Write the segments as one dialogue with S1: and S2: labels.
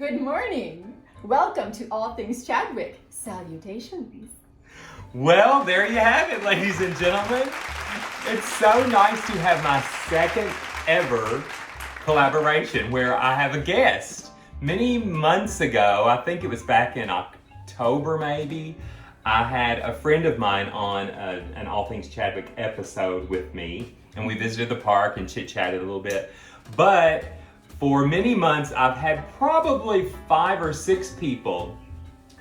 S1: Good morning. Welcome to All Things Chadwick. Salutations.
S2: Well, there you have it, ladies and gentlemen. It's so nice to have my second ever collaboration where I have a guest. Many months ago, I think it was back in October maybe, I had a friend of mine on an All Things Chadwick episode with me, and we visited the park and chit-chatted a little bit. But for many months, I've had probably 5 or 6 people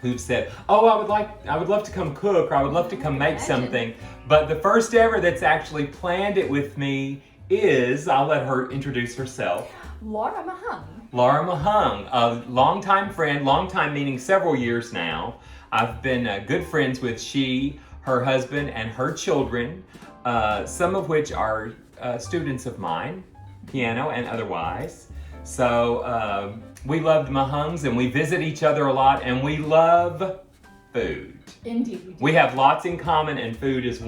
S2: who've said, "Oh, I would love to come cook, or I would love to come make something." But the first ever that's actually planned it with me is, I'll let her introduce herself.
S1: Laura Mahung.
S2: Laura Mahung, a longtime friend, longtime meaning several years now. I've been good friends with her husband, and her children, some of which are students of mine, piano and otherwise. So we love the Mahungs, and we visit each other a lot, and we love food.
S1: Indeed, we do.
S2: We have lots in common, and food is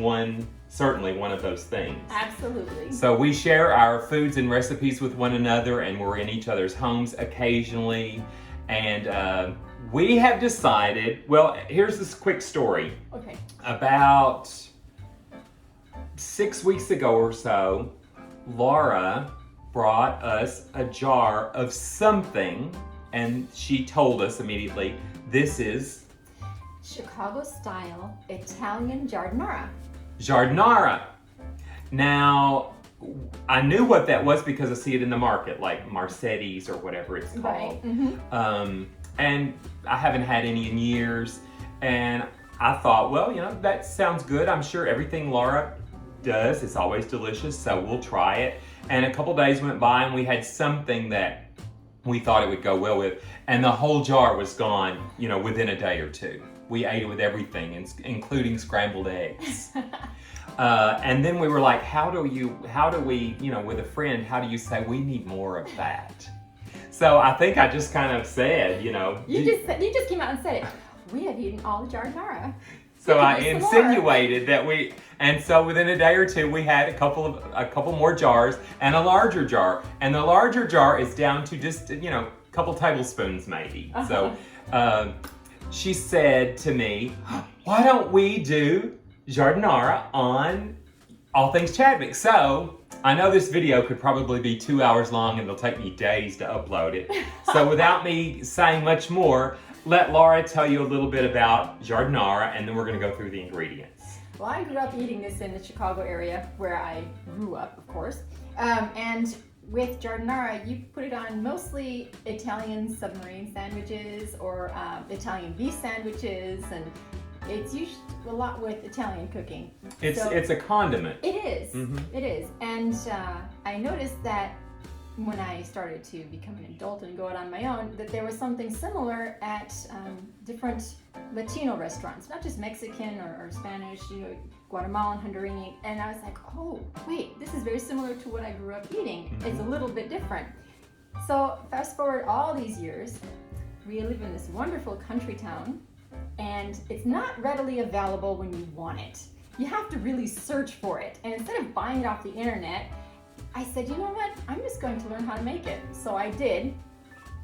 S2: certainly one of those things.
S1: Absolutely.
S2: So we share our foods and recipes with one another, and we're in each other's homes occasionally. And we have decided, well, here's this quick story.
S1: Okay.
S2: About 6 weeks ago or so, Laura brought us a jar of something, and she told us immediately, this is
S1: Chicago-style Italian giardiniera.
S2: Giardiniera. Now, I knew what that was because I see it in the market, like Marsetti's or whatever it's called.
S1: Right. Mm-hmm.
S2: And I haven't had any in years. And I thought, well, that sounds good. I'm sure everything Laura does is always delicious, so we'll try it. And a couple days went by, and we had something that we thought it would go well with. And the whole jar was gone, within a day or two. We ate it with everything, including scrambled eggs. And then we were like, how do we, with a friend, how do you say we need more of that? So I think I just kind of said,
S1: You just came out and said it. We have eaten all the giardiniera.
S2: So I insinuated that and so within a day or two, we had a couple more jars and a larger jar. And the larger jar is down to just, a couple tablespoons maybe.
S1: Uh-huh.
S2: So she said to me, why don't we do giardiniera on All Things Chadwick? So I know this video could probably be 2 hours long, and it'll take me days to upload it. So without me saying much more, let Laura tell you a little bit about giardiniera, and then we're going to go through the ingredients.
S1: Well, I grew up eating this in the Chicago area, where I grew up, of course. And with giardiniera, you put it on mostly Italian submarine sandwiches or Italian beef sandwiches, and it's usually a lot with Italian cooking.
S2: It's a condiment.
S1: It is.
S2: Mm-hmm.
S1: It is. And I noticed that when I started to become an adult and go out on my own, that there was something similar at different Latino restaurants, not just Mexican or Spanish, Guatemalan, Honduran. And I was like, oh, wait, this is very similar to what I grew up eating.
S2: Mm-hmm.
S1: It's a little bit different. So fast forward all these years, we live in this wonderful country town, and it's not readily available when you want it. You have to really search for it. And instead of buying it off the internet, I said, you know what? I'm just going to learn how to make it. So I did.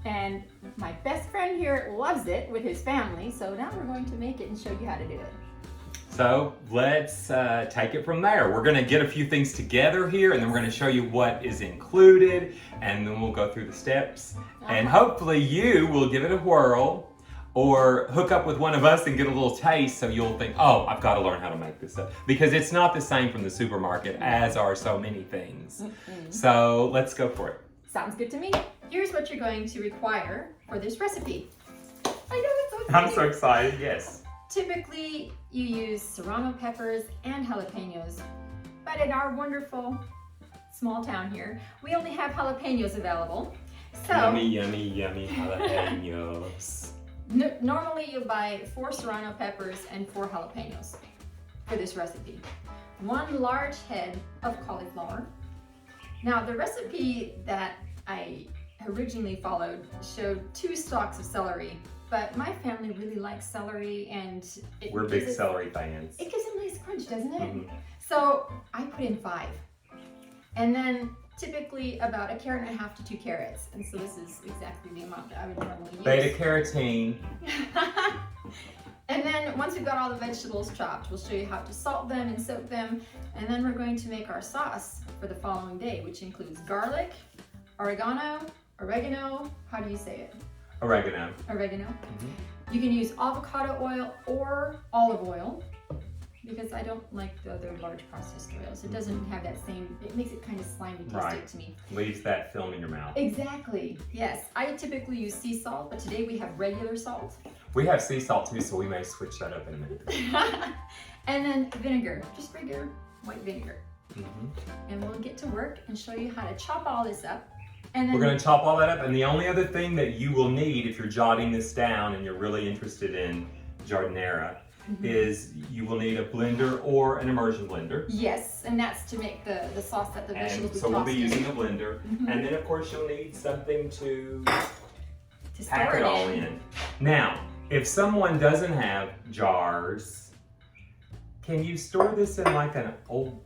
S1: And my best friend here loves it with his family. So now we're going to make it and show you how to do it.
S2: So let's take it from there. We're going to get a few things together here, and then we're going to show you what is included, and then we'll go through the steps. And hopefully you will give it a whirl, or hook up with one of us and get a little taste, so you'll think, oh, I've got to learn how to make this up. Because it's not the same from the supermarket, as are so many things.
S1: Mm-mm.
S2: So let's go for it.
S1: Sounds good to me. Here's what you're going to require for this recipe. I know, it's so exciting.
S2: I'm so excited, yes.
S1: Typically, you use serrano peppers and jalapenos, but in our wonderful small town here, we only have jalapenos available. So
S2: Yummy, yummy, yummy jalapenos.
S1: Normally you'll buy 4 serrano peppers and 4 jalapenos for this recipe. 1 large head of cauliflower. Now the recipe that I originally followed showed 2 stalks of celery, but my family really likes celery, and
S2: we're big celery fans.
S1: It gives a nice crunch, doesn't it?
S2: Mm-hmm.
S1: So I put in 5. And then typically about 1.5 carrots to 2 carrots. And so this is exactly the amount that I would normally use.
S2: Beta carotene.
S1: And then once we've got all the vegetables chopped, we'll show you how to salt them and soak them. And then we're going to make our sauce for the following day, which includes garlic, oregano, how do you say it?
S2: Oregano.
S1: Oregano.
S2: Mm-hmm.
S1: You can use avocado oil or olive oil, because I don't like the other large processed oils. It doesn't have that same, it makes it kind of slimy tasty to me.
S2: Leaves that film in your mouth.
S1: Exactly, yes. I typically use sea salt, but today we have regular salt.
S2: We have sea salt too, so we may switch that up in a minute.
S1: And then vinegar, just regular white vinegar.
S2: Mm-hmm.
S1: And we'll get to work and show you how to chop all this up. And then
S2: we're going to chop all that up, and the only other thing that you will need if you're jotting this down and you're really interested in Giardiniera is you will need a blender or an immersion blender.
S1: Yes, and that's to make the sauce that the vegetables
S2: and so we'll be using a blender.
S1: Mm-hmm.
S2: And then of course you'll need something to
S1: pack
S2: it all in. Now, if someone doesn't have jars, can you store this in like an old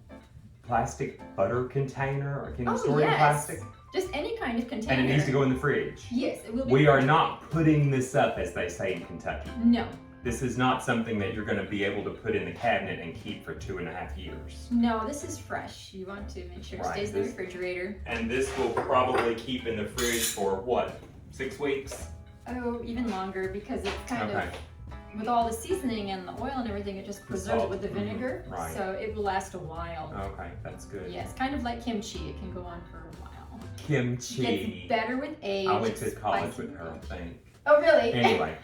S2: plastic butter container, or can you store it in plastic?
S1: Just any kind of container.
S2: And it needs to go in the fridge.
S1: Yes, it will be.
S2: We are not putting this up, as they say in Kentucky.
S1: No.
S2: This is not something that you're going to be able to put in the cabinet and keep for 2.5 years.
S1: No, this is fresh. You want to make sure it stays in the refrigerator.
S2: And this will probably keep in the fridge for what, 6 weeks?
S1: Oh, even longer, because it's kind of, with all the seasoning and the oil and everything, it just preserves it with the vinegar.
S2: Right.
S1: So it will last a while.
S2: Okay, that's good.
S1: Yes, kind of like kimchi. It can go on for a while.
S2: Kimchi.
S1: It gets better with age.
S2: I went to college with her, I think.
S1: Oh, really?
S2: Anyway,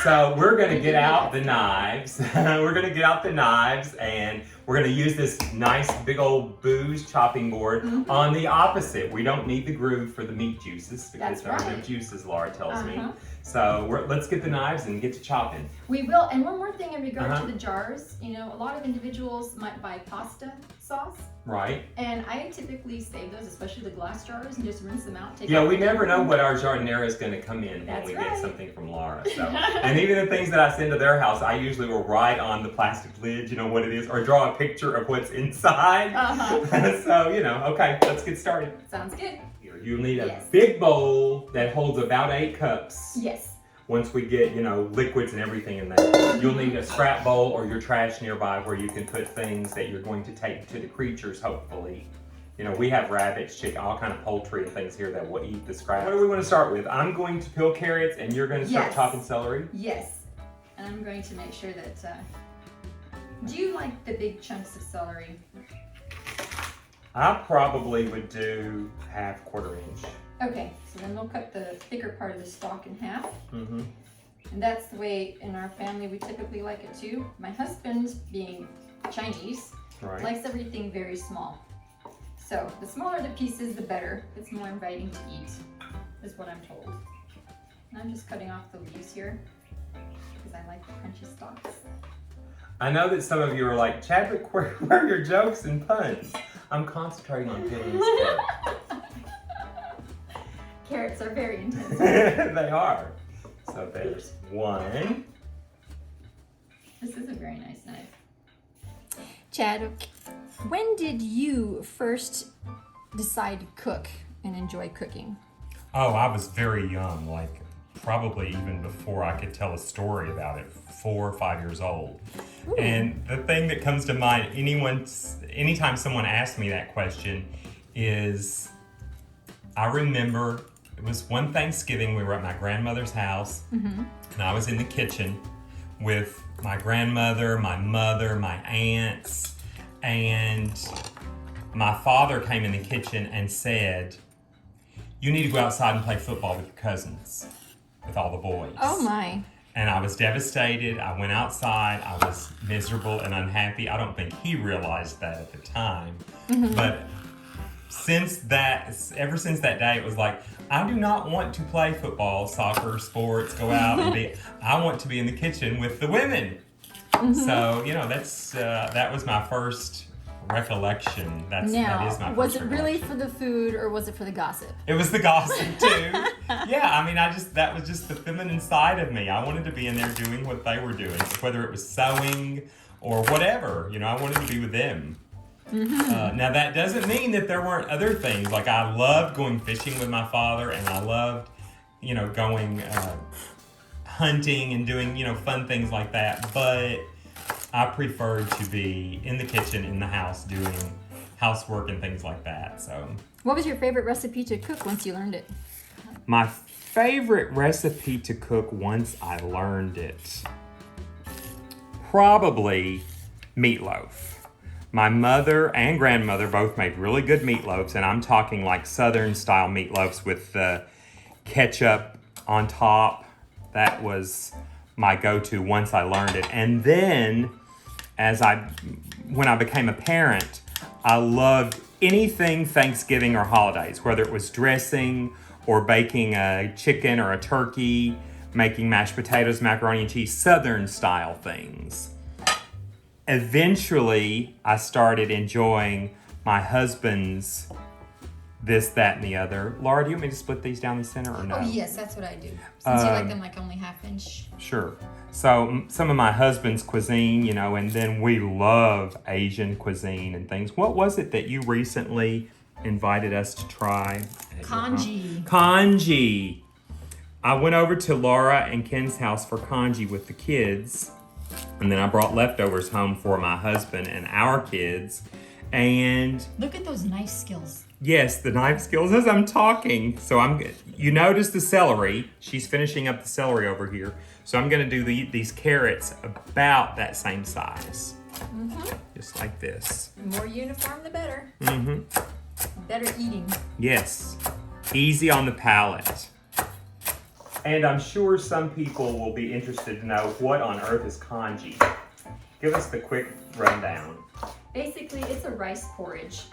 S2: so we're going to get out the knives. We're going to get out the knives, and we're going to use this nice big old booze chopping board. On the opposite, we don't need the groove for the meat juices, because there are no juices, Laura tells me. So let's get the knives and get to chopping.
S1: We will. And one more thing in regard to the jars. You know, a lot of individuals might buy pasta sauce.
S2: Right.
S1: And I typically save those, especially the glass jars, and just rinse them out.
S2: Yeah, we never know what our Giardiniera is going to come in when we get something from Laura. So. And even the things that I send to their house, I usually will write on the plastic lid, you know, what it is, or draw a picture of what's inside. So, you know, okay, let's get started.
S1: Sounds good.
S2: You'll need a big bowl that holds about 8 cups.
S1: Yes.
S2: Once we get, you know, liquids and everything in there. You'll need a scrap bowl or your trash nearby where you can put things that you're going to take to the creatures, hopefully. You know, we have rabbits, chicken, all kind of poultry and things here that will eat the scraps. What do we want to start with? I'm going to peel carrots and you're going to start chopping celery?
S1: Yes. And I'm going to make sure that, do you like the big chunks of celery?
S2: I probably would do 1/4 inch.
S1: Okay, so then we'll cut the thicker part of the stalk in half.
S2: Mm-hmm.
S1: And that's the way in our family we typically like it too. My husband, being Chinese, likes everything very small. So the smaller the pieces, the better. It's more inviting to eat, is what I'm told. And I'm just cutting off the leaves here because I like the crunchy stalks.
S2: I know that some of you are like, Chadwick, where are your jokes and puns? I'm concentrating on peeling this carrot.
S1: Carrots are very intense.
S2: They are. So there's one.
S1: This is a very nice knife. Chadwick, when did you first decide to cook and enjoy cooking?
S2: Oh, I was very young, like probably even before I could tell a story about it, 4 or 5 years old. Ooh. And the thing that comes to mind anytime someone asks me that question is, I remember it was one Thanksgiving, we were at my grandmother's house, and I was in the kitchen with my grandmother, my mother, my aunts, and my father came in the kitchen and said, you need to go outside and play football with your cousins, with all the boys.
S1: Oh my.
S2: And I was devastated. I went outside. I was miserable and unhappy. I don't think he realized that at the time. But ever since that day, it was like, I do not want to play football, soccer, sports, go out and I want to be in the kitchen with the women. So, you know, that was my first recollection. That is my first
S1: was it really for the food or was it for the gossip?
S2: It was the gossip too. Yeah, I mean, that was just the feminine side of me. I wanted to be in there doing what they were doing, whether it was sewing or whatever. You know, I wanted to be with them. Now that doesn't mean that there weren't other things. Like I loved going fishing with my father, and I loved, going hunting and doing, fun things like that. But I preferred to be in the kitchen, in the house, doing housework and things like that. So,
S1: what was your favorite recipe to cook once you learned it?
S2: my favorite recipe to cook once I learned it, probably meatloaf. My mother and grandmother both made really good meatloaves, and I'm talking like Southern style meatloaves with the ketchup on top. That was my go-to once I learned it. And then when I became a parent, I loved anything Thanksgiving or holidays, whether it was dressing or baking a chicken or a turkey, making mashed potatoes, macaroni and cheese, Southern style things. Eventually, I started enjoying my husband's this, that, and the other. Laura, do you want me to split these down the center or no?
S3: Oh, yes, that's what I do. Since you like them like only half-inch.
S2: Sure. So some of my husband's cuisine, and then we love Asian cuisine and things. What was it that you recently invited us to try?
S3: Congee.
S2: Congee. I went over to Laura and Ken's house for congee with the kids, and then I brought leftovers home for my husband and our kids. And
S3: look at those knife skills.
S2: yes, the knife skills as I'm talking. So you notice the celery. She's finishing up the celery over here. So I'm gonna do these carrots about that same size. Just like this.
S3: The more uniform, the better. Better eating.
S2: Yes, easy on the palate. And I'm sure some people will be interested to know what on earth is congee. Give us the quick rundown.
S1: Basically, it's a rice porridge.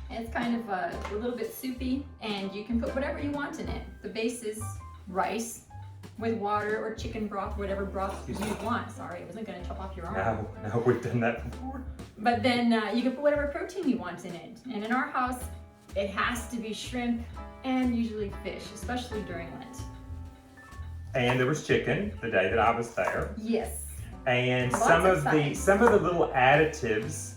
S1: And it's kind of a little bit soupy, and you can put whatever you want in it. The base is rice with water or chicken broth, whatever broth you want. Sorry, I wasn't going to chop off your arm.
S2: No, we've done that before.
S1: But then you can put whatever protein you want in it. And in our house, it has to be shrimp and usually fish, especially during Lent.
S2: And there was chicken the day that I was there.
S1: Yes.
S2: And
S1: Lots
S2: some
S1: of
S2: of
S1: sides.
S2: the little additives,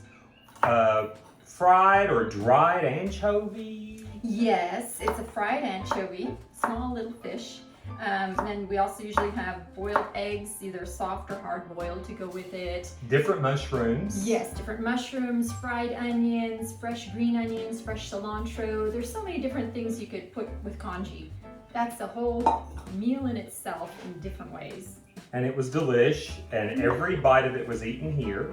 S2: fried or dried anchovy.
S1: Yes, it's a fried anchovy, small little fish. And we also usually have boiled eggs, either soft or hard boiled, to go with it.
S2: Different mushrooms.
S1: Yes, different mushrooms, fried onions, fresh green onions, fresh cilantro. There's so many different things you could put with congee. That's a whole meal in itself in different ways.
S2: And it was delish, and every bite of it was eaten here.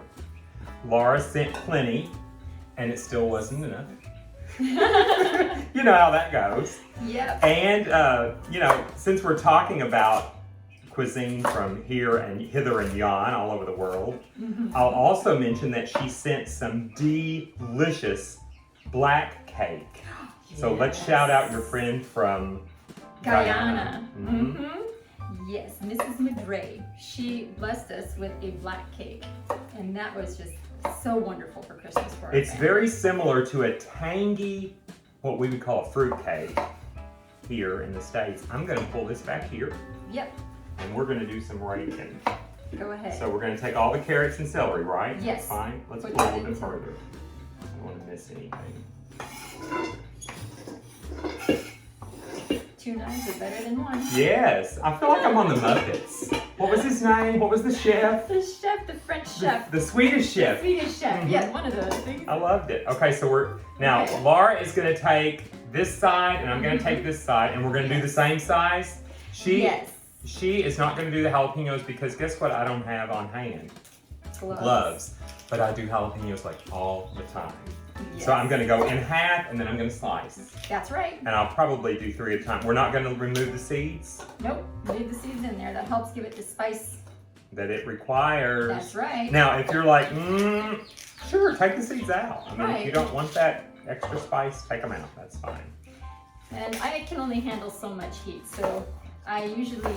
S2: Laura sent plenty, and it still wasn't enough. You know how that goes.
S1: Yep.
S2: And, since we're talking about cuisine from here and hither and yon all over the world, I'll also mention that she sent some delicious black cake. So let's shout out your friend from
S1: Guyana. Yes, Mrs. Madre. She blessed us with a black cake, and that was just so wonderful for Christmas for us.
S2: It's very similar to a tangy, what we would call a fruit cake here in the States. I'm going to pull this back here.
S1: Yep.
S2: And we're going to do some raking.
S1: Go ahead.
S2: So we're going to take all the carrots and celery, right?
S1: Yes.
S2: That's fine. Let's
S1: Put
S2: pull a
S1: that
S2: little bit
S1: into-
S2: further. I don't want to miss anything.
S1: 2 knives are better than 1.
S2: Yes. I feel like I'm on the Muppets. What was his name? What was the chef?
S1: The chef, the French chef.
S2: The Swedish chef.
S1: Swedish chef. Yeah, one of those things.
S2: I loved it. Okay, so now
S1: Okay.
S2: Laura is going to take this side, and I'm going to take this side, and we're going to do the same size.
S1: Yes.
S2: She is not going to do the jalapenos because guess what? I don't have on hand gloves, but I do jalapenos like all the time.
S1: Yes.
S2: So I'm going to go in half, and then I'm going to slice,
S1: That's right.
S2: and I'll probably do 3 at a time. We're not going to remove the seeds
S1: Nope. Leave the seeds in there. That helps give it the spice.
S2: that it requires.
S1: That's right.
S2: Now, if you're like, sure, take the seeds out. I mean, if you
S1: Right.
S2: don't want that extra spice, take them out. That's fine.
S1: And I can only handle so much heat, so I usually,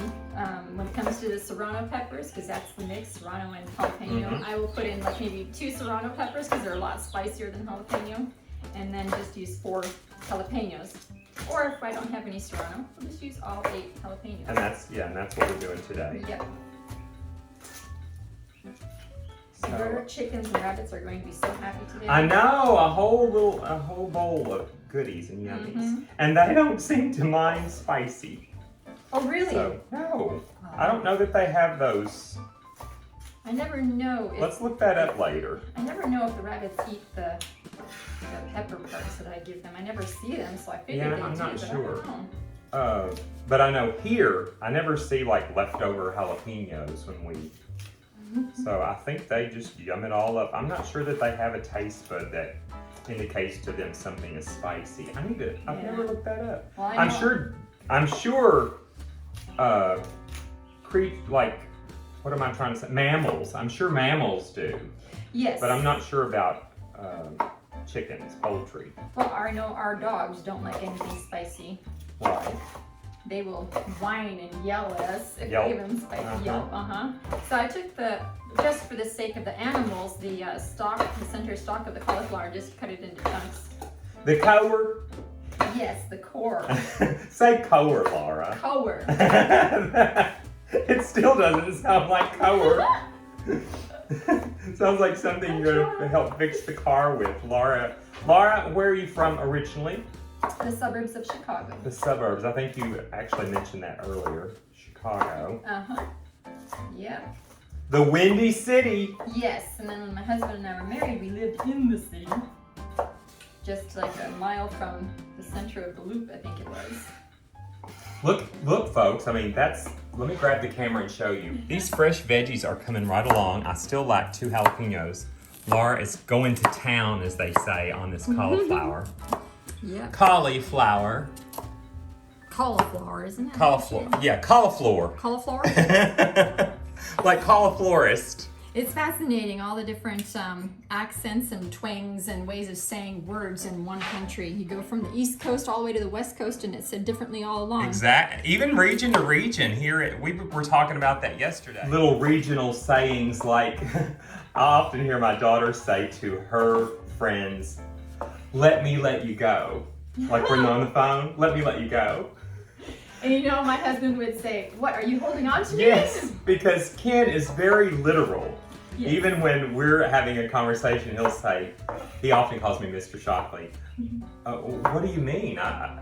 S1: when it comes to the serrano peppers, because that's the mix, serrano and jalapeno, I will put in like maybe 2 serrano peppers because they're a lot spicier than jalapeno, and then just use 4 jalapenos. Or if I don't have any serrano, I'll just use all 8 jalapenos.
S2: And that's what we're doing today.
S1: Yep. Your chickens and rabbits are going to be so happy today.
S2: I know, a whole bowl of goodies and yummies. And they don't seem to mind spicy.
S1: Oh, really?
S2: So, no. I don't know that they have those.
S1: I never know.
S2: Let's look that up later.
S1: I never know if the rabbits eat the pepper parts that I give them. I never see them, so I figured they
S2: I'm
S1: do,
S2: not
S1: but
S2: sure.
S1: I don't know.
S2: But I know here, I never see like leftover jalapenos when we. So I think they just yum it all up. I'm not sure that they have a taste bud that indicates to them something is spicy. I've never looked that up.
S1: Well,
S2: I'm sure, what am I trying to say? Mammals. I'm sure mammals do.
S1: Yes.
S2: But I'm not sure about chickens, poultry.
S1: Well, I know our dogs don't like anything spicy.
S2: Right.
S1: They will whine and yell at us if
S2: Yelp.
S1: we give them spicy. Yelp, So I took just for the sake of the animals, the center stalk of the cauliflower, just cut it into chunks.
S2: The core?
S1: Yes, the core.
S2: Say core, Laura.
S1: Core.
S2: It still doesn't sound like core. Sounds like something you're going to help fix the car with. Laura, where are you from originally?
S1: The suburbs of Chicago.
S2: The suburbs. I think you actually mentioned that earlier. Chicago.
S1: Yeah.
S2: The Windy City.
S1: Yes, and then when my husband and I were married, we lived in the city. Just like a mile from the center of the loop, I think it was.
S2: Look, folks. I mean, let me grab the camera and show you. These fresh veggies are coming right along. I still like 2 jalapenos. Laura is going to town, as they say, on this cauliflower.
S1: Yeah.
S2: Cauliflower,
S1: isn't it?
S2: Cauliflower. Yeah, cauliflower.
S1: Cauliflower?
S2: Like cauliflorist.
S1: It's fascinating, all the different accents and twangs and ways of saying words in one country. You go from the East Coast all the way to the West Coast, and it's said differently all along.
S2: Exactly. Even region to region. We were talking about that yesterday. Little regional sayings like, I often hear my daughter say to her friends, "Let me let you go." Like when they're on the phone, "Let me let you go."
S1: And you know, my husband would say, "What, are you holding on to me?"
S2: Yes, because Ken is very literal.
S1: Yes.
S2: Even when we're having a conversation, he'll say, he often calls me Mr. Shockley. What do you mean? I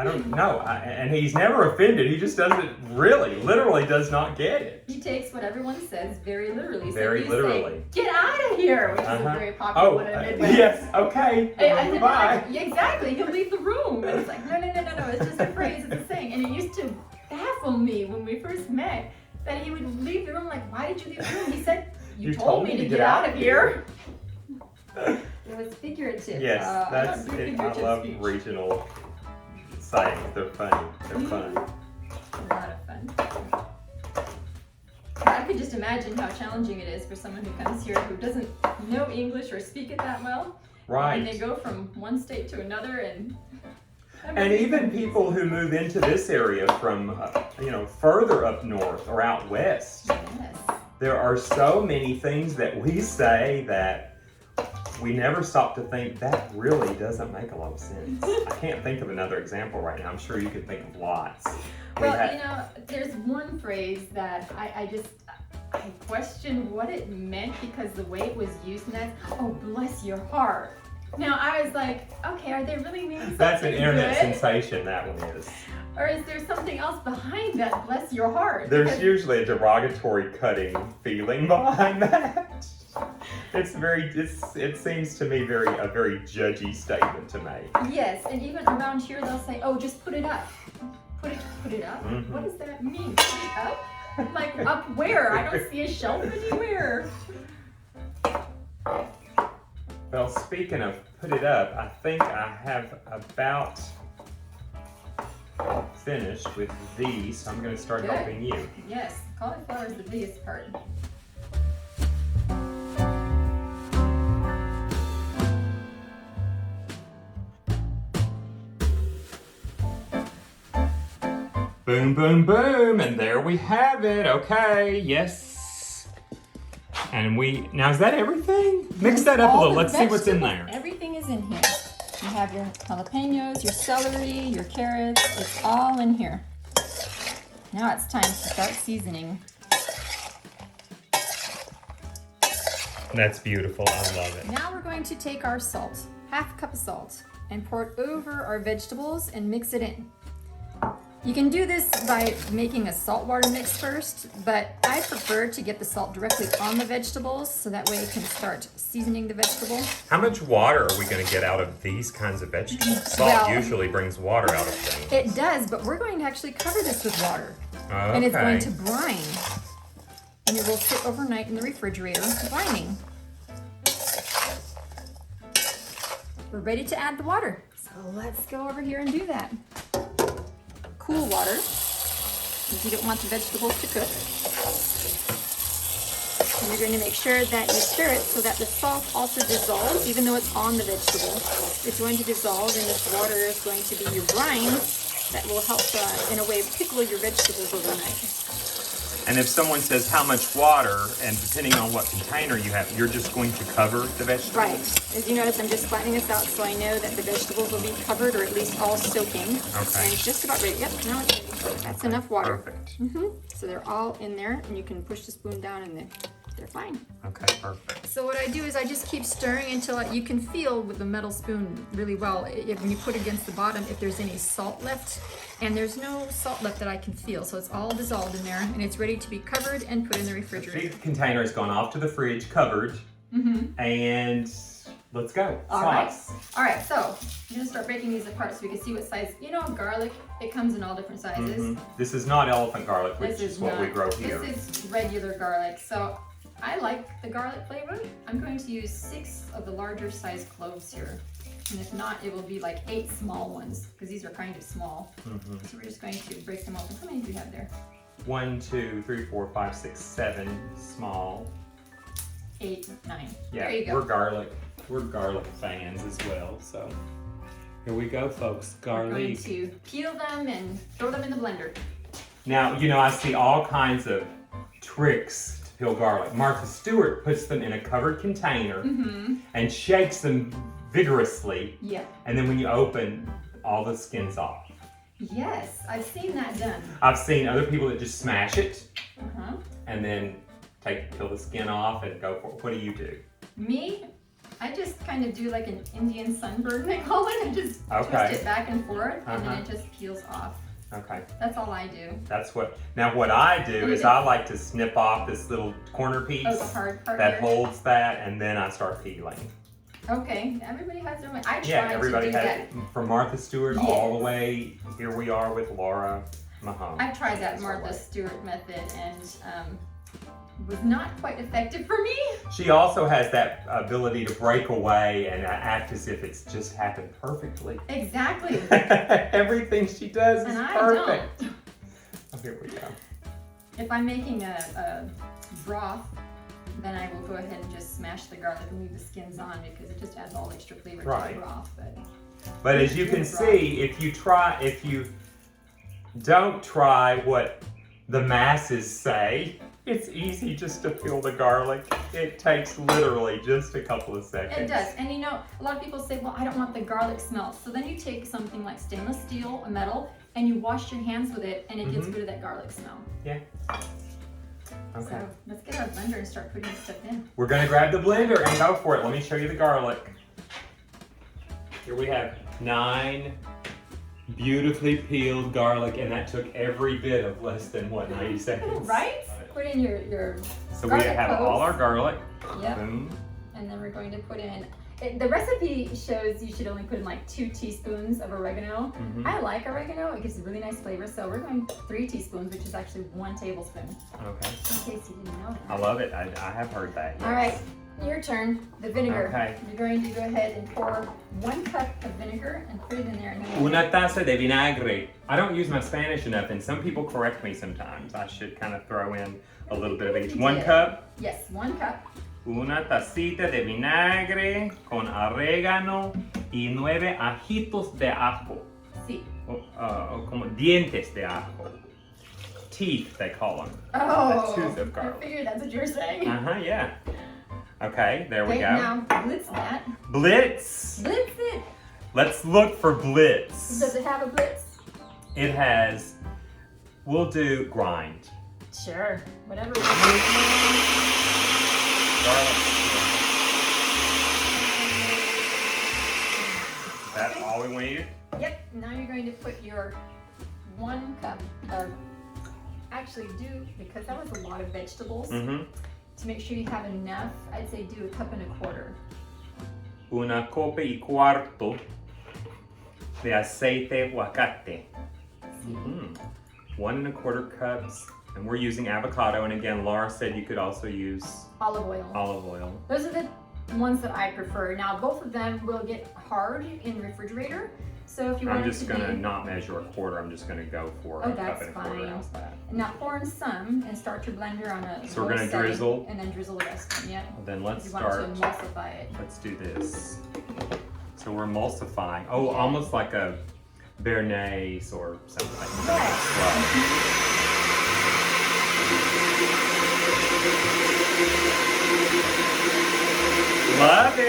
S2: don't know. And he's never offended. He just doesn't literally does not get it.
S1: He takes what everyone says very literally.
S2: Very
S1: so
S2: literally.
S1: Say, "Get out of here," which is a very popular one in the Midwest.
S2: Yes, okay. Goodbye.
S1: Exactly. He'll leave the room. And it's like, no. It's just a phrase. It's a saying. And it used to baffle me when we first met that he would leave the room like, "Why did you leave the room?" He said, you told me to get out of here. It was figurative.
S2: Yes, that's it. I love
S1: speech.
S2: regional sayings. They're funny. They're fun.
S1: A lot of fun. I could just imagine how challenging it is for someone who comes here who doesn't know English or speak it that well.
S2: Right.
S1: And they go from one state to another and
S2: even people who move into this area from, further up north or out west.
S1: Yes.
S2: There are so many things that we say that we never stop to think that really doesn't make a lot of sense. I can't think of another example right now. I'm sure you could think of lots.
S1: Well, there's one phrase that I questioned what it meant because the way it was used, and that's, "Oh, bless your heart." Now, I was like, okay, are they really meaning something
S2: That's an internet
S1: good?
S2: sensation, that one is.
S1: Or is there something else behind that, "bless your heart"?
S2: There's usually a derogatory cutting feeling behind that. It seems to me a very judgy statement to make.
S1: Yes, and even around here they'll say, "Oh, just put it up." Put it up?
S2: Mm-hmm.
S1: What does that mean? Put it up? Like, up where? I don't see a shelf anywhere.
S2: Well, speaking of put it up, I think I have about finished with these, so I'm going to start
S1: Good.
S2: helping you.
S1: Yes, cauliflower is the biggest part.
S2: Boom, boom, boom, and there we have it. Okay, yes. And now is that everything? Mix that up a little. Let's see what's in there.
S1: Everything is in here. You have your jalapenos, your celery, your carrots. It's all in here. Now it's time to start seasoning.
S2: That's beautiful. I love it.
S1: Now we're going to take our salt, half a cup of salt, and pour it over our vegetables and mix it in. You can do this by making a saltwater mix first, but I prefer to get the salt directly on the vegetables so that way it can start seasoning the vegetable.
S2: How much water are we going to get out of these kinds of vegetables? Salt usually brings water out of things.
S1: It does, but we're going to actually cover this with water.
S2: Okay.
S1: And it's going to brine. And it will sit overnight in the refrigerator, brining. We're ready to add the water. So let's go over here and do that. Cool water, because you don't want the vegetables to cook. And you're going to make sure that you stir it so that the salt also dissolves, even though it's on the vegetable. It's going to dissolve, and this water is going to be your brine that will help, in a way, pickle your vegetables overnight.
S2: And if someone says how much water, and depending on what container you have, you're just going to cover the vegetables?
S1: Right. As you notice, I'm just flattening this out so I know that the vegetables will be covered or at least all soaking.
S2: Okay.
S1: And it's just about ready. Yep, now it's ready. That's enough water.
S2: Perfect.
S1: So they're all in there, and you can push the spoon down and they're fine.
S2: Okay, perfect.
S1: So what I do is I just keep stirring until you can feel with the metal spoon really well, when you put it against the bottom, if there's any salt left. And there's no salt left that I can feel, so it's all dissolved in there, and it's ready to be covered and put in the refrigerator.
S2: Big container has gone off to the fridge, covered, and let's go.
S1: All right.
S2: Sauce.
S1: All right, so I'm gonna start breaking these apart so we can see what size. You know, garlic, it comes in all different sizes.
S2: This is not elephant garlic, which
S1: This
S2: is what we grow here.
S1: This is regular garlic. So I like the garlic flavor. I'm going to use 6 of the larger size cloves here. And if not, it will be like 8 small ones, because these are kind of small. So we're just going to break them open. How many do you have there?
S2: 1, 2, 3, 4, 5, 6, 7 small.
S1: 8, 9.
S2: Yeah,
S1: There you go.
S2: we're garlic fans as well. So here we go, folks.
S1: We're going
S2: Garlic.
S1: to peel them and throw them in the blender.
S2: Now, you know, I see all kinds of tricks to peel garlic. Martha Stewart puts them in a covered container and shakes them vigorously.
S1: Yeah.
S2: And then when you open, all the skin's off.
S1: Yes, I've seen that done.
S2: I've seen other people that just smash it
S1: Uh-huh.
S2: and then peel the skin off and go for it. What do you do?
S1: Me, I just kind of do like an Indian sunburn, they call it. I just
S2: Okay.
S1: twist it back and forth, and then
S2: Uh-huh.
S1: it just peels off.
S2: Okay.
S1: That's all I do.
S2: That's what I do is I like to snip off this little corner piece
S1: Oh, the hard part
S2: that
S1: here?
S2: holds that, and then I start peeling.
S1: Okay, everybody has their way. I
S2: Yeah,
S1: tried
S2: everybody
S1: to do
S2: has
S1: that.
S2: it. From Martha Stewart all the
S1: Yes.
S2: way, here we are with Laura Mahone.
S1: I've tried that
S2: That's
S1: Martha
S2: her way.
S1: Stewart method, and was not quite effective for me.
S2: She also has that ability to break away and act as if it's just happened perfectly.
S1: Exactly.
S2: Everything she does is
S1: And I
S2: perfect.
S1: don't.
S2: Oh, here we go.
S1: If I'm making a broth, then I will go ahead and just smash the garlic and leave the skins on, because it just adds all extra flavor to
S2: Right.
S1: the broth.
S2: But as you can see, if you don't try what the masses say, it's easy just to peel the garlic. It takes literally just a couple of seconds.
S1: It does. And you know, a lot of people say, well, I don't want the garlic smell. So then you take something like stainless steel, a metal, and you wash your hands with it, and it gets rid of that garlic smell.
S2: Yeah. Okay.
S1: So let's get our blender and start putting this stuff in.
S2: We're gonna grab the blender and go for it. Let me show you the garlic. Here we have 9 beautifully peeled garlic, and that took every bit of less than, what, 90 seconds?
S1: Right? Put in your
S2: So we
S1: garlic
S2: have
S1: cloves.
S2: all our garlic.
S1: Yep.
S2: Boom.
S1: And then we're going to put in, the recipe shows you should only put in like 2 teaspoons of oregano. I like oregano, it gives a really nice flavor. So we're going 3 teaspoons, which is actually 1 tablespoon.
S2: Okay.
S1: In case you didn't know that.
S2: I love it. I have heard that.
S1: All right, your turn. The vinegar.
S2: Okay.
S1: You're going to go ahead and pour 1 cup of vinegar and put it in there. And then
S2: Una taza de vinagre. I don't use my Spanish enough, and some people correct me sometimes. I should kind of throw in a little bit of each. 1 cup.
S1: Yes, 1 cup.
S2: Una tacita de vinagre con orégano y 9 ajitos de ajo.
S1: Sí.
S2: Como dientes de ajo. Teeth, they call them.
S1: Oh,
S2: A tooth of
S1: I
S2: garlic.
S1: figured that's what you were saying.
S2: Yeah. Okay, there we
S1: Okay,
S2: go.
S1: now blitz that.
S2: Blitz.
S1: Blitz it.
S2: Let's look for blitz.
S1: Does it have a blitz?
S2: It has, we'll do grind.
S1: Sure, whatever.
S2: Garlic. That's all we needed?
S1: Yep, now you're going to put your 1 cup of, actually because that was a lot of vegetables, to make sure you have enough, I'd say do 1.25 cups.
S2: 1,4 cups de aceite de aguacate. 1.25 cups. And we're using avocado, and again, Laura said you could also use
S1: olive oil.
S2: Olive oil.
S1: Those are the ones that I prefer. Now, both of them will get hard in the refrigerator, so if you want
S2: I'm just gonna not measure 1/4. I'm just gonna go for a cup and 1/4. How's that?
S1: Now pour in some and start your blender on a
S2: So we're
S1: low
S2: gonna
S1: setting,
S2: drizzle,
S1: and then drizzle the rest. Yep.
S2: Well, then let's
S1: you
S2: start.
S1: want to emulsify it.
S2: Let's do this. So we're emulsifying. Oh, almost like a béarnaise or something like that. Love it!
S1: A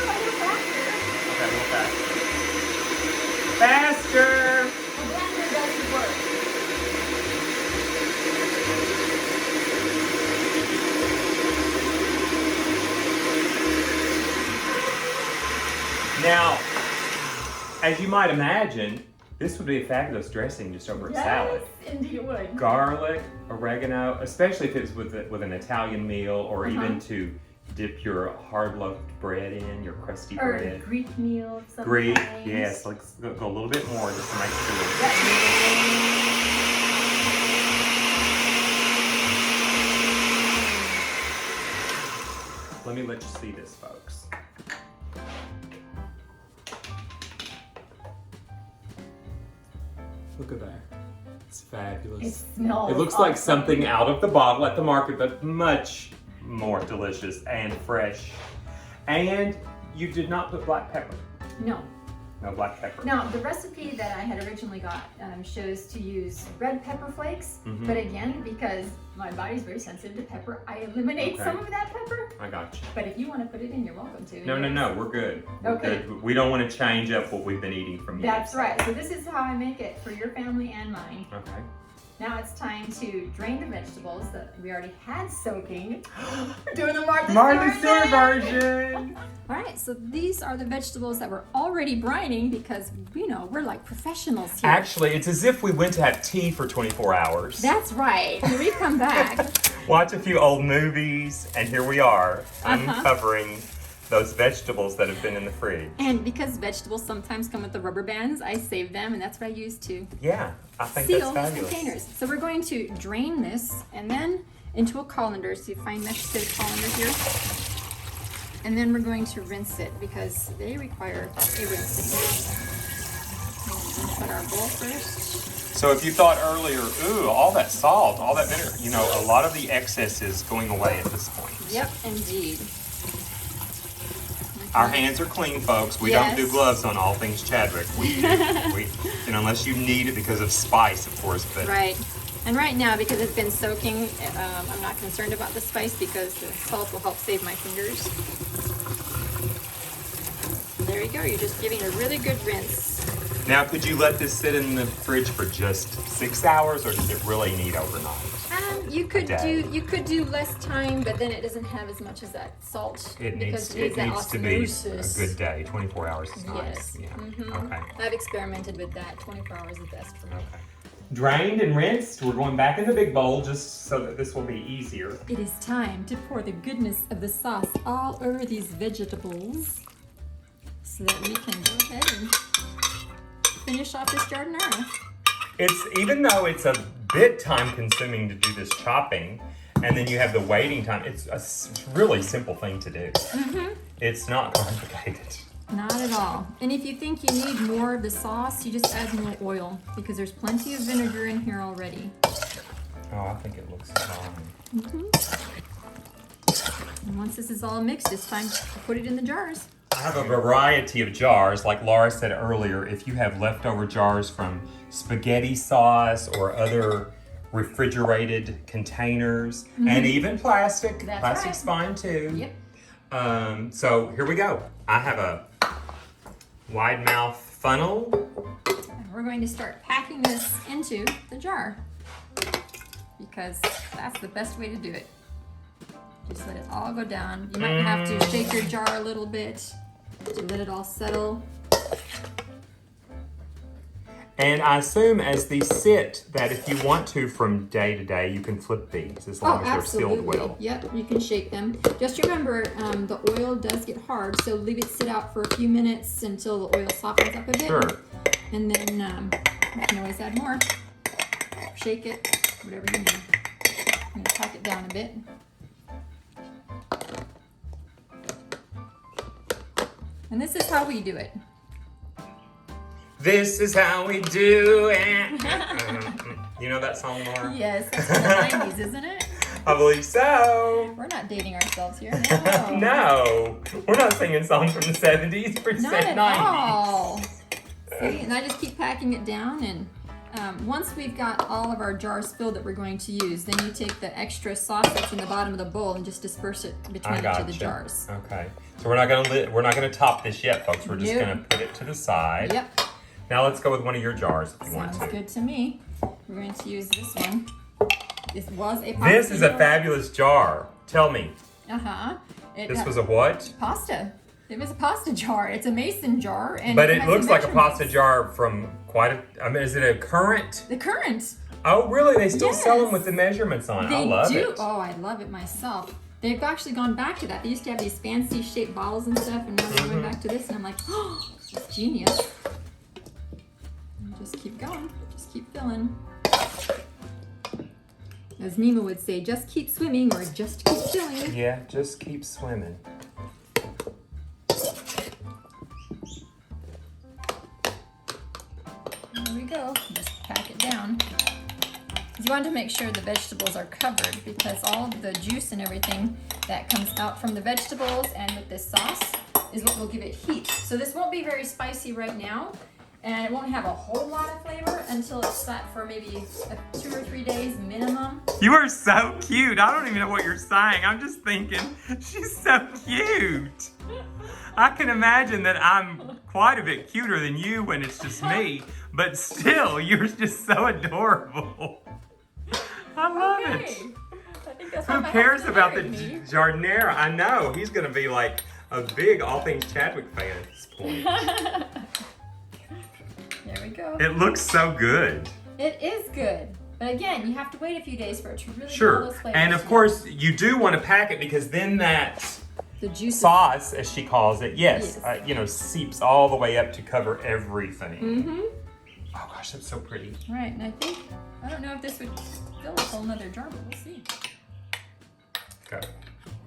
S1: little faster.
S2: Okay, a little faster. Faster!
S1: The blender does the work.
S2: Now, as you might imagine, this would be a fabulous dressing just over a salad.
S1: Yes, indeed it would.
S2: Garlic, oregano, especially if it's with an Italian meal, or even to dip your hard-loafed bread in, your crusty
S1: Or
S2: bread.
S1: Greek meal of some
S2: Greek,
S1: kind.
S2: yes. Let's go a little bit more just to make sure. Let me let you see this, folks. Look at that. It's fabulous.
S1: It smells
S2: It looks like something out of the bottle at the market, but much more delicious and fresh. And you did not put black pepper.
S1: No.
S2: No black pepper.
S1: Now, the recipe that I had originally got shows to use red pepper flakes, but again, because my body's very sensitive to pepper, I eliminate some of that pepper.
S2: I got you.
S1: But if you want to put it in, you're welcome to.
S2: No, we're good. We're good. We don't want to change up what we've been eating from you.
S1: That's right. So this is how I make it for your family and mine.
S2: Okay.
S1: Now it's time to drain the vegetables that we already had soaking. We're doing the Martha
S2: Stewart version.
S3: All right, so these are the vegetables that we're already brining because, you know, we're like professionals here.
S2: Actually, it's as if we went to have tea for 24 hours.
S3: That's right. When we come back,
S2: Watch a few old movies, and here we are, uncovering those vegetables that have been in the fridge.
S3: and because vegetables sometimes come with the rubber bands, I save them, and that's what I use to
S2: Yeah, I think
S3: seal
S2: that's fabulous.
S3: containers. So we're going to drain this and then into a colander. So you find mesh safe colander here. And then we're going to rinse it because they require a rinsing. We'll put our bowl first.
S2: So if you thought earlier, ooh, all that salt, all that vinegar, you know, a lot of the excess is going away at this point.
S3: Yep, indeed.
S2: Our hands are clean, folks. We don't do gloves on all things Chadwick. We do. And unless you need it because of spice, of course. But
S3: Right. And right now, because it's been soaking, I'm not concerned about the spice because the salt will help save my fingers. There you go. You're just giving a really good rinse.
S2: now, could you let this sit in the fridge for just 6 hours, or does it really need overnight?
S3: You could
S2: day.
S3: do less time, but then it doesn't have as much as that salt.
S2: It
S3: because
S2: needs
S3: that
S2: to be a
S3: osmosis.
S2: good day. 24 hours is nice.
S3: Yes.
S2: Yeah. Okay.
S3: I've experimented with that. 24 hours is best for me.
S2: Okay. Drained and rinsed. We're going back in the big bowl just so that this will be easier.
S3: It is time to pour the goodness of the sauce all over these vegetables so that we can go ahead and finish off this giardiniera.
S2: Even though it's a bit time consuming to do this chopping, and then you have the waiting time, it's a really simple thing to do. It's not complicated.
S3: Not at all. And if you think you need more of the sauce, you just add more oil because there's plenty of vinegar in here already.
S2: Oh, I think it looks fine.
S3: And once this is all mixed, it's time to put it in the jars.
S2: I have a variety of jars. Like Laura said earlier, if you have leftover jars from spaghetti sauce or other refrigerated containers, and even plastic.
S3: That's
S2: Plastic's fine too.
S3: Yep.
S2: So here we go. I have a wide mouth funnel.
S3: And we're going to start packing this into the jar because that's the best way to do it. Just let it all go down. You might have to shake your jar a little bit to let it all settle.
S2: And I assume as these sit, that if you want to from day to day, you can flip these as long as they're sealed well.
S3: Yep, you can shake them. Just remember, the oil does get hard, so leave it sit out for a few minutes until the oil softens up a bit.
S2: Sure.
S3: And then you can always add more. Shake it, whatever you need. I'm going to pack it down a bit. And this is how we do it.
S2: This is how we do it. You know that song, Laura?
S3: Yes, it's from the 90s, isn't it?
S2: I believe so.
S3: We're not dating ourselves here. No.
S2: No, we're not singing songs from the 70s. We're
S3: Not
S2: saying
S3: at
S2: 90s.
S3: all. See, and I just keep packing it down, and once we've got all of our jars filled that we're going to use, then you take the extra sauce that's in the bottom of the bowl and just disperse it between each of the jars.
S2: Okay, so we're not gonna top this yet, folks. We're just gonna put it to the side.
S3: Yep.
S2: Now let's go with one of your jars if you want
S3: Sounds
S2: to.
S3: good to me. We're going to use this one. This was a pasta
S2: This is a
S3: jar.
S2: fabulous jar. Tell me,
S3: Uh-huh.
S2: this was a what?
S3: Pasta. It was a pasta jar. It's a mason jar. And
S2: But it
S3: has
S2: looks
S3: the
S2: like a pasta
S3: measurements.
S2: jar from I mean, is it a current?
S3: The current.
S2: Oh, really? They still sell them
S3: Yes.
S2: with the measurements on.
S3: They
S2: I love
S3: do.
S2: it.
S3: Oh, I love it myself. They've actually gone back to that. They used to have these fancy shaped bottles and stuff, and now they're going back to this, and I'm like, oh, it's genius. And just keep going. Just keep filling. As Nemo would say, just keep swimming or just keep filling.
S2: Yeah, just keep swimming.
S3: There we go. Just pack it down. You want to make sure the vegetables are covered because all of the juice and everything that comes out from the vegetables and with this sauce is what will give it heat. So this won't be very spicy right now, and it won't have a whole lot of flavor until it's sat for maybe 2 or 3 days minimum.
S2: You are so cute. I don't even know what you're saying. I'm just thinking, she's so cute. I can imagine that I'm quite a bit cuter than you when it's just me, but still, you're just so adorable. I love it.
S3: I think that's
S2: Who
S3: why my
S2: cares
S3: husband
S2: about the
S3: married me.
S2: Giardiniera? I know, he's gonna be like a big All Things Chadwick fan at this point.
S3: There we go.
S2: It looks so good.
S3: It is good. But again, you have to wait a few days for it to really get all
S2: Sure,
S3: those flavors.
S2: and of course, you do want to pack it because then that
S3: the juice
S2: sauce, as she calls it, yes.
S3: Yes.
S2: Seeps all the way up to cover everything.
S3: Mm-hmm.
S2: Oh gosh, that's so pretty.
S3: Right, and I don't know if this would fill a whole nother jar, but we'll see.
S2: Go.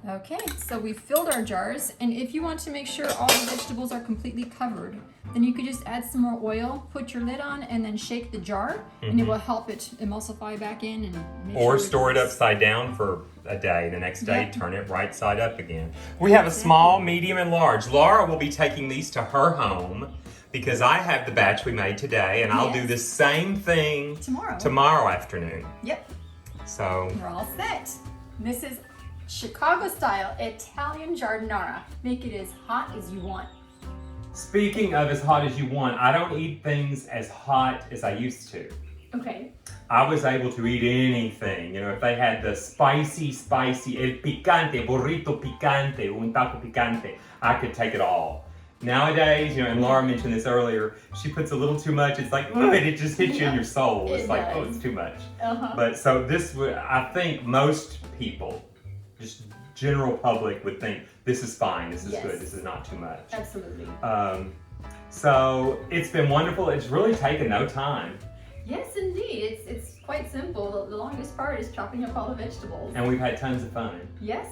S3: Okay, so we filled our jars, and if you want to make sure all the vegetables are completely covered, then you could just add some more oil, put your lid on, and then shake the jar, and it will help it emulsify back in and make
S2: Or
S3: sure
S2: store it
S3: it's-
S2: upside down for a day. The next day,
S3: Yep.
S2: turn it right side up again. We have a small, medium, and large. Laura will be taking these to her home because I have the batch we made today, and I'll do
S3: Yes.
S2: the same thing
S3: Tomorrow.
S2: afternoon.
S3: Yep,
S2: So,
S3: we're all set. This is Chicago-style Italian giardiniera. Make it as hot as you want.
S2: speaking of as hot as you want, I don't eat things as hot as I used to.
S3: Okay.
S2: I was able to eat anything. If they had the spicy, el picante, burrito picante, un taco picante, I could take it all. Nowadays, and Laura mentioned this earlier, she puts a little too much, it's like, ugh, it just hits you in your soul. It's
S3: It
S2: like, oh,
S3: does.
S2: it's too much.
S3: Uh-huh.
S2: But so this would, I think most people, just general public would think, this is fine, this is
S3: Yes.
S2: good, this is not too much.
S3: Absolutely.
S2: So it's been wonderful. It's really taken no time.
S1: Yes, indeed. It's quite simple. The longest part is chopping up all the vegetables.
S2: And we've had tons of fun.
S1: Yes.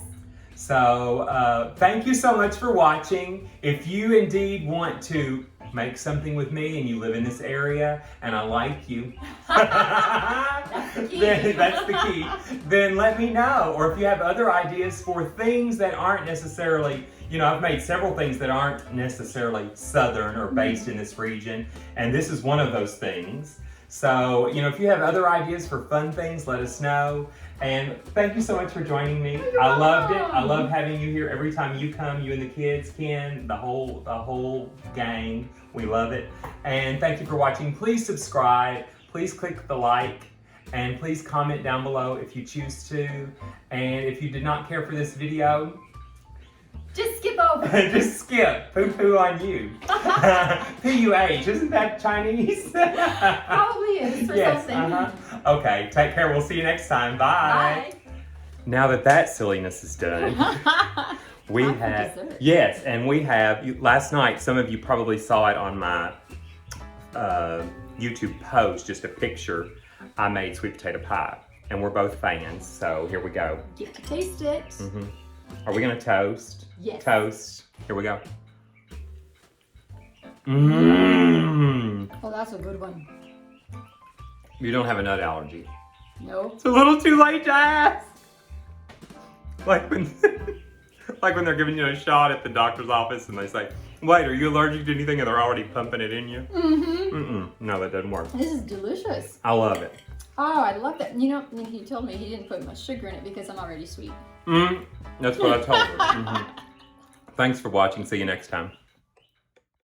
S2: So thank you so much for watching. If you indeed want to make something with me and you live in this area and I like you,
S1: That's the key.
S2: that's the key, then let me know. Or if you have other ideas for things that aren't necessarily, I've made several things that aren't necessarily Southern or based in this region, and this is one of those things. So, if you have other ideas for fun things, let us know. And thank you so much for joining me. I loved it. I love having you here every time you come, you and the kids, Ken, the whole gang. We love it. And thank you for watching. Please subscribe. Please click the like. And please comment down below if you choose to. And if you did not care for this video,
S1: Just skip over.
S2: Just skip. Poo poo on you. P-U-H. Isn't that Chinese?
S1: Probably is for
S2: Yes.
S1: something.
S2: Okay. Take care. We'll see you next time. Bye.
S1: Bye.
S2: Now that silliness is done, we
S1: Time for
S2: have
S1: dessert.
S2: yes, and we have last night. Some of you probably saw it on my YouTube post. Just a picture. I made sweet potato pie, and we're both fans. So here we go.
S1: Get to taste it.
S2: Mm-hmm. Are we gonna toast?
S1: Yes.
S2: Toast. Here we go. Mmm.
S1: Oh, that's a good one.
S2: You don't have a nut allergy.
S1: Nope.
S2: It's a little too late to ask. Like when they're giving you a shot at the doctor's office and they say, "Wait, are you allergic to anything?" and they're already pumping it in you.
S1: Mm-hmm.
S2: No, that doesn't work.
S1: This is delicious.
S2: I love it.
S1: Oh, I love that. You know, he told me he didn't put much sugar in it because I'm already sweet.
S2: That's what I told her. Thanks for watching. See you next time.